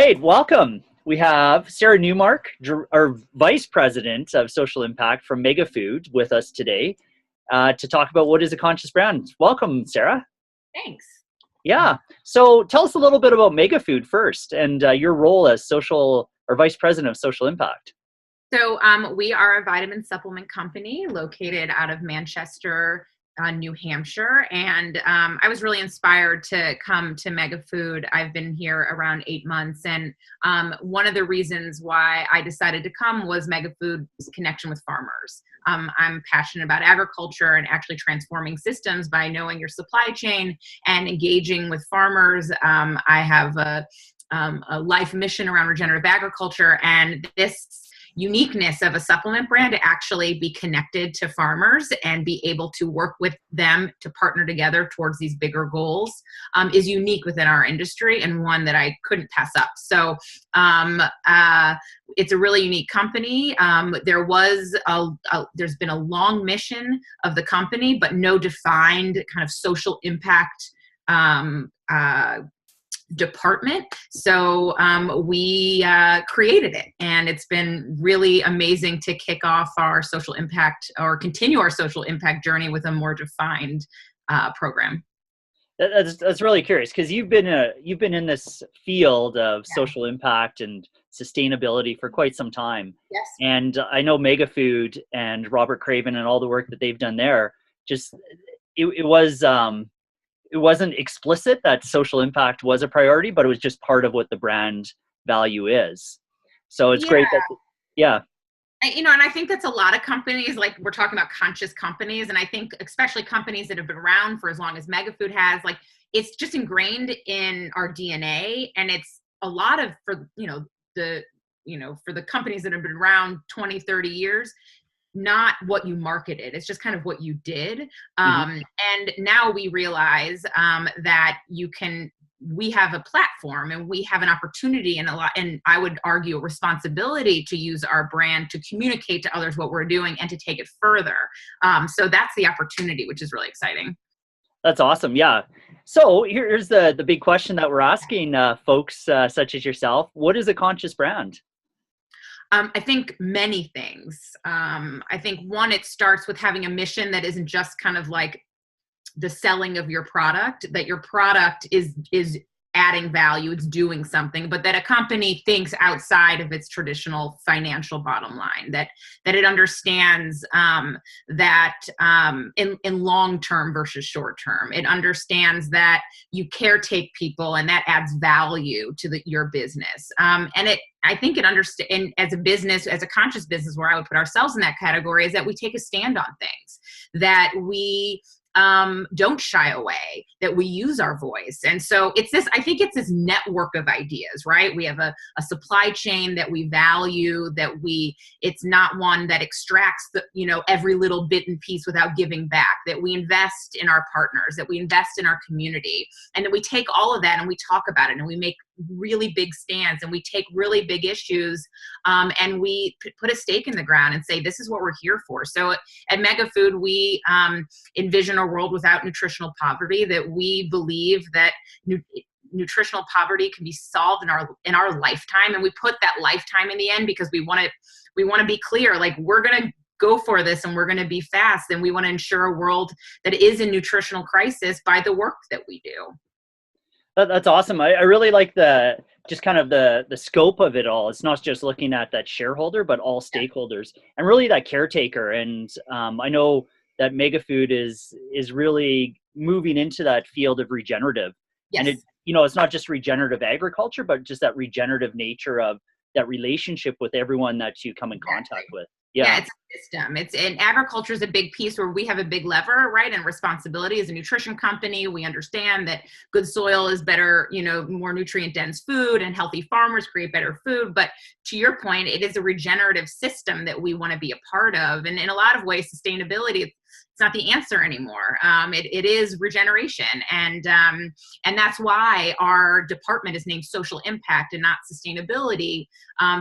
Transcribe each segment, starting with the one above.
right, welcome. We have Sara Newmark, our Vice President of Social Impact from MegaFood, with us today to talk about what is a conscious brand. Welcome, Sara. Thanks. Yeah. So tell us a little bit about MegaFood first and your role as Vice President of Social Impact. So we are a vitamin supplement company located out of Manchester, New Hampshire. And I was really inspired to come to MegaFood. I've been here around 8 months. And one of the reasons why I decided to come was MegaFood's connection with farmers. I'm passionate about agriculture and actually transforming systems by knowing your supply chain and engaging with farmers. I have a life mission around regenerative agriculture, and this uniqueness of a supplement brand to actually be connected to farmers and be able to work with them to partner together towards these bigger goals is unique within our industry, and one that I couldn't pass up. So it's a really unique company. There's been a long mission of the company, but no defined kind of social impact department. So we created it, and it's been really amazing to kick off our social impact or continue our social impact journey with a more defined program. That's really curious, because you've been in this field of social impact and sustainability for quite some time. Yes. And I know MegaFood and Robert Craven and all the work that they've done there. It wasn't explicit that social impact was a priority, but it was just part of what the brand value is. So it's great that, And I think that's a lot of companies, like we're talking about conscious companies. And I think especially companies that have been around for as long as MegaFood has, like it's just ingrained in our DNA. And it's a lot of, for the companies that have been around 20, 30 years, not what you marketed. It's just kind of what you did. And now we realize that we have a platform and we have an opportunity and I would argue a responsibility to use our brand to communicate to others what we're doing and to take it further. So that's the opportunity, which is really exciting. That's awesome. Yeah. So here's the big question that we're asking folks such as yourself. What is a conscious brand? I think many things. I think one, it starts with having a mission that isn't just kind of like the selling of your product, that your product is adding value, it's doing something, but that a company thinks outside of its traditional financial bottom line, that it understands that in long term versus short term, it understands that you caretake people and that adds value to your business. I think it understands, as a business, as a conscious business, where I would put ourselves in that category, is that we take a stand on things, that we don't shy away, that we use our voice. And so I think it's this network of ideas, right? We have a supply chain that we value, it's not one that extracts every little bit and piece without giving back, that we invest in our partners, that we invest in our community, and that we take all of that and we talk about it and we make really big stands and we take really big issues and we put a stake in the ground and say, this is what we're here for. So at MegaFood, we envision a world without nutritional poverty, that we believe that nutritional poverty can be solved in our lifetime. And we put that lifetime in the end because we want to be clear, like we're going to go for this and we're going to be fast. And we want to ensure a world that is in nutritional crisis by the work that we do. That's awesome. I really like the scope of it all. It's not just looking at that shareholder, but all stakeholders and really that caretaker. And I know that MegaFood is really moving into that field of regenerative. Yes. And it's not just regenerative agriculture, but just that regenerative nature of that relationship with everyone that you come in contact with. Yeah, it's a system. And agriculture is a big piece where we have a big lever, right? And responsibility as a nutrition company. We understand that good soil is better, more nutrient dense food, and healthy farmers create better food. But to your point, it is a regenerative system that we want to be a part of. And in a lot of ways, sustainability, it's not the answer anymore. It is regeneration. And that's why our department is named Social Impact and not Sustainability,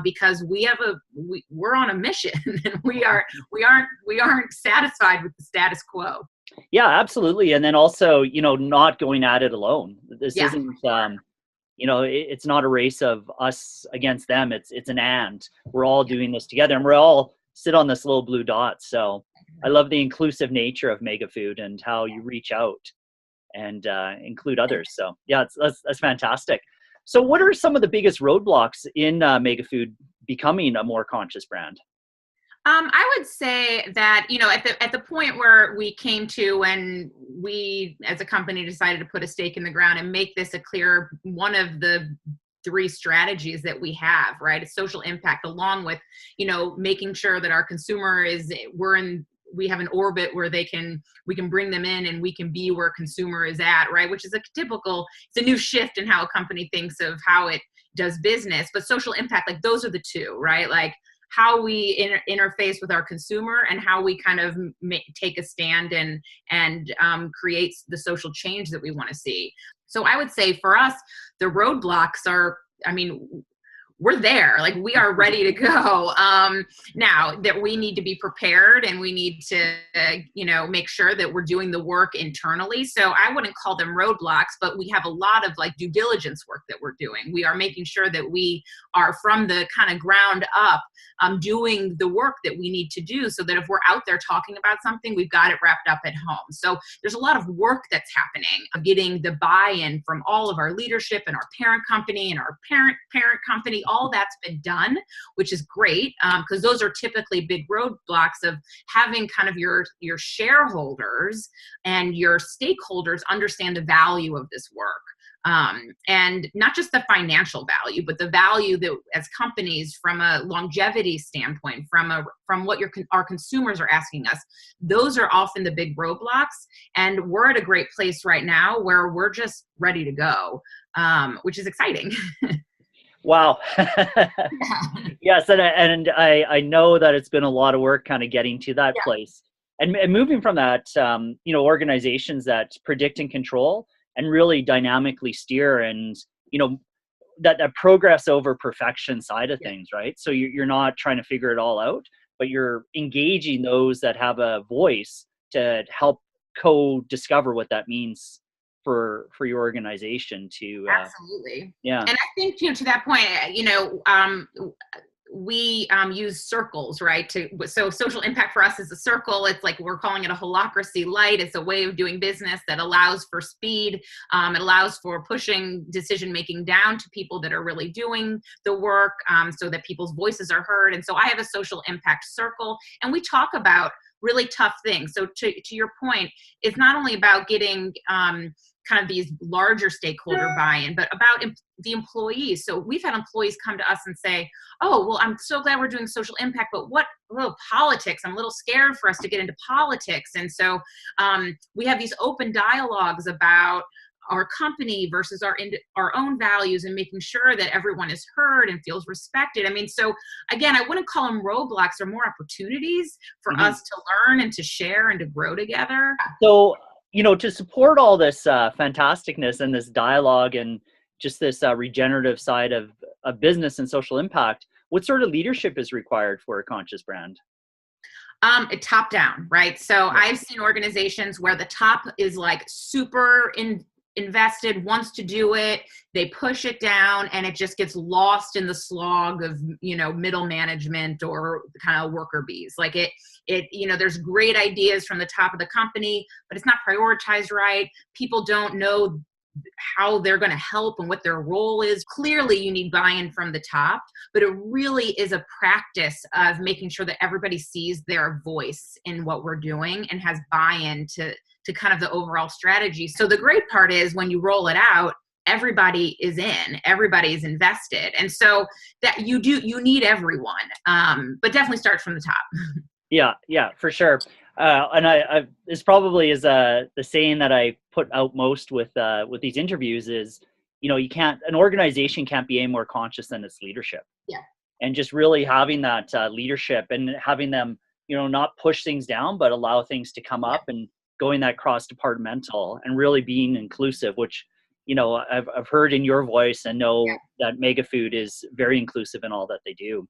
because we're on a mission and we aren't satisfied with the status quo. Yeah, absolutely. And then also, not going at it alone. This isn't, it's not a race of us against them. It's an and. We're all doing this together, and we're all sit on this little blue dot. So I love the inclusive nature of MegaFood and how you reach out and include others. So yeah, that's fantastic. So what are some of the biggest roadblocks in MegaFood becoming a more conscious brand? I would say that, at the point where we came to when we as a company decided to put a stake in the ground and make this a clear one of the three strategies that we have, right? It's social impact, along with, making sure that our consumer we have an orbit where we can bring them in and we can be where consumer is at, right? Which is it's a new shift in how a company thinks of how it does business. But social impact, like those are the two, right? Like how we interface with our consumer and how we kind of take a stand and create the social change that we want to see. So I would say for us, the roadblocks are, we're there, like we are ready to go. Now that we need to be prepared and we need to, make sure that we're doing the work internally. So I wouldn't call them roadblocks, but we have a lot of like due diligence work that we're doing. We are making sure that we are from the kind of ground up, doing the work that we need to do so that if we're out there talking about something, we've got it wrapped up at home. So there's a lot of work that's happening, getting the buy-in from all of our leadership and our parent company and our parent company. All that's been done, which is great, because those are typically big roadblocks of having kind of your shareholders and your stakeholders understand the value of this work. And not just the financial value, but the value that as companies from a longevity standpoint, from what our consumers are asking us, those are often the big roadblocks. And we're at a great place right now where we're just ready to go, which is exciting. Wow. Yes, and I know that it's been a lot of work kind of getting to that place and moving from that, organizations that predict and control and really dynamically steer and, that progress over perfection side of things, right? So you're not trying to figure it all out, but you're engaging those that have a voice to help co-discover what that means for your organization to absolutely. Yeah. And I think, to that point, we use circles, right? So social impact for us is a circle. It's like we're calling it a holacracy light. It's a way of doing business that allows for speed. It allows for pushing decision making down to people that are really doing the work, so that people's voices are heard. And so I have a social impact circle, and we talk about really tough things. So to your point, it's not only about getting kind of these larger stakeholder buy-in, but about the employees. So we've had employees come to us and say, oh, well, I'm so glad we're doing social impact, but politics, I'm a little scared for us to get into politics. And so we have these open dialogues about our company versus our own values and making sure that everyone is heard and feels respected. So again, I wouldn't call them roadblocks. They're more opportunities for us to learn and to share and to grow together. So, to support all this fantasticness and this dialogue and just this regenerative side of business and social impact, what sort of leadership is required for a conscious brand? Top down, right? So I've seen organizations where the top is like super invested, wants to do it, they push it down, and it just gets lost in the slog of middle management or kind of worker bees. Like it there's great ideas from the top of the company, but it's not prioritized right. People don't know how they're going to help and what their role is. Clearly you need buy-in from the top, but it really is a practice of making sure that everybody sees their voice in what we're doing and has buy-in to kind of the overall strategy. So the great part is when you roll it out, everybody is in, everybody is invested. And so that you need everyone, but definitely start from the top. Yeah, for sure. And I this probably is the saying that I put out most with these interviews is, an organization can't be any more conscious than its leadership. Yeah. And just really having that leadership and having them, not push things down, but allow things to come up and going that cross-departmental and really being inclusive, which, I've heard in your voice and know that MegaFood is very inclusive in all that they do.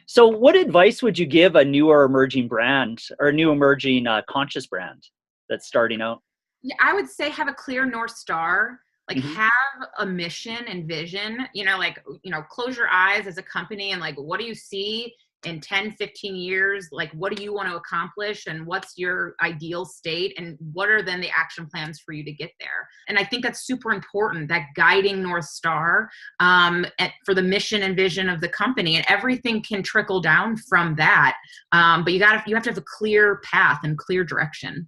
So what advice would you give a newer emerging brand or a new emerging conscious brand that's starting out? Yeah, I would say have a clear North Star. Like, Hmm. have a mission and vision, like, close your eyes as a company and like, what do you see in 10, 15 years? Like, what do you want to accomplish, and what's your ideal state, and what are then the action plans for you to get there? And I think that's super important, that guiding North Star, for the mission and vision of the company, and everything can trickle down from that. But you have to have a clear path and clear direction.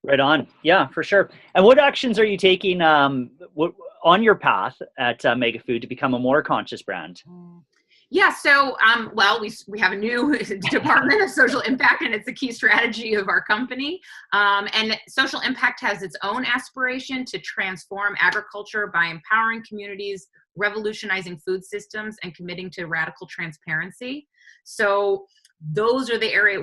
Right on. Yeah, for sure. And what actions are you taking on your path at MegaFood to become a more conscious brand? Yeah, so well, we have a new department of social impact, and it's a key strategy of our company. And social impact has its own aspiration to transform agriculture by empowering communities, revolutionizing food systems, and committing to radical transparency. So those are the area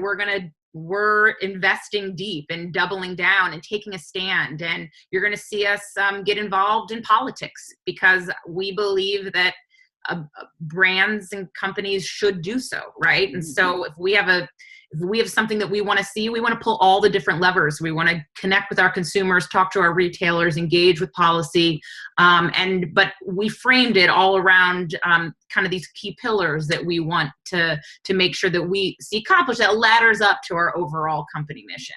we're investing deep and doubling down and taking a stand. And you're going to see us get involved in politics, because we believe that brands and companies should do so, right? And so if we have something that we want to see, we want to pull all the different levers. We want to connect with our consumers, talk to our retailers, engage with policy, but we framed it all around kind of these key pillars that we want to make sure that we see accomplished, that ladders up to our overall company mission.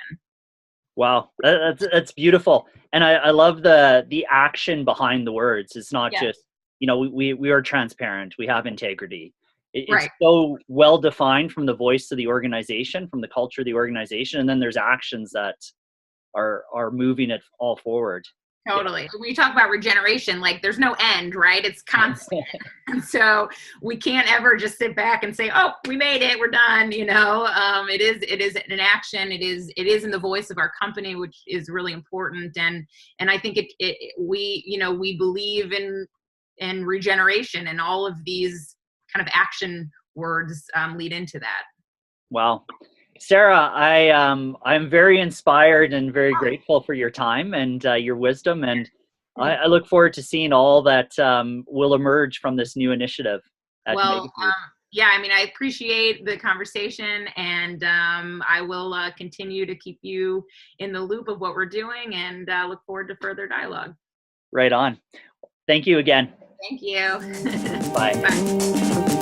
Wow, that's beautiful, and I love the action behind the words. It's not just, we are transparent, we have integrity. It's Right. so well defined from the voice of the organization, from the culture of the organization, and then there's actions that are moving it all forward. Totally. When you talk about regeneration, like, there's no end, right? It's constant. And so we can't ever just sit back and say, "Oh, we made it, we're done." It is an action. It is in the voice of our company, which is really important. And I think we believe in regeneration, and all of these kind of action words lead into that. Wow. Sara, I'm very inspired and very grateful for your time and your wisdom, and I look forward to seeing all that will emerge from this new initiative at Well, MegaFood. yeah, I mean, I appreciate the conversation, and I will continue to keep you in the loop of what we're doing, and look forward to further dialogue. Right on. Thank you again. Thank you. Bye. Bye.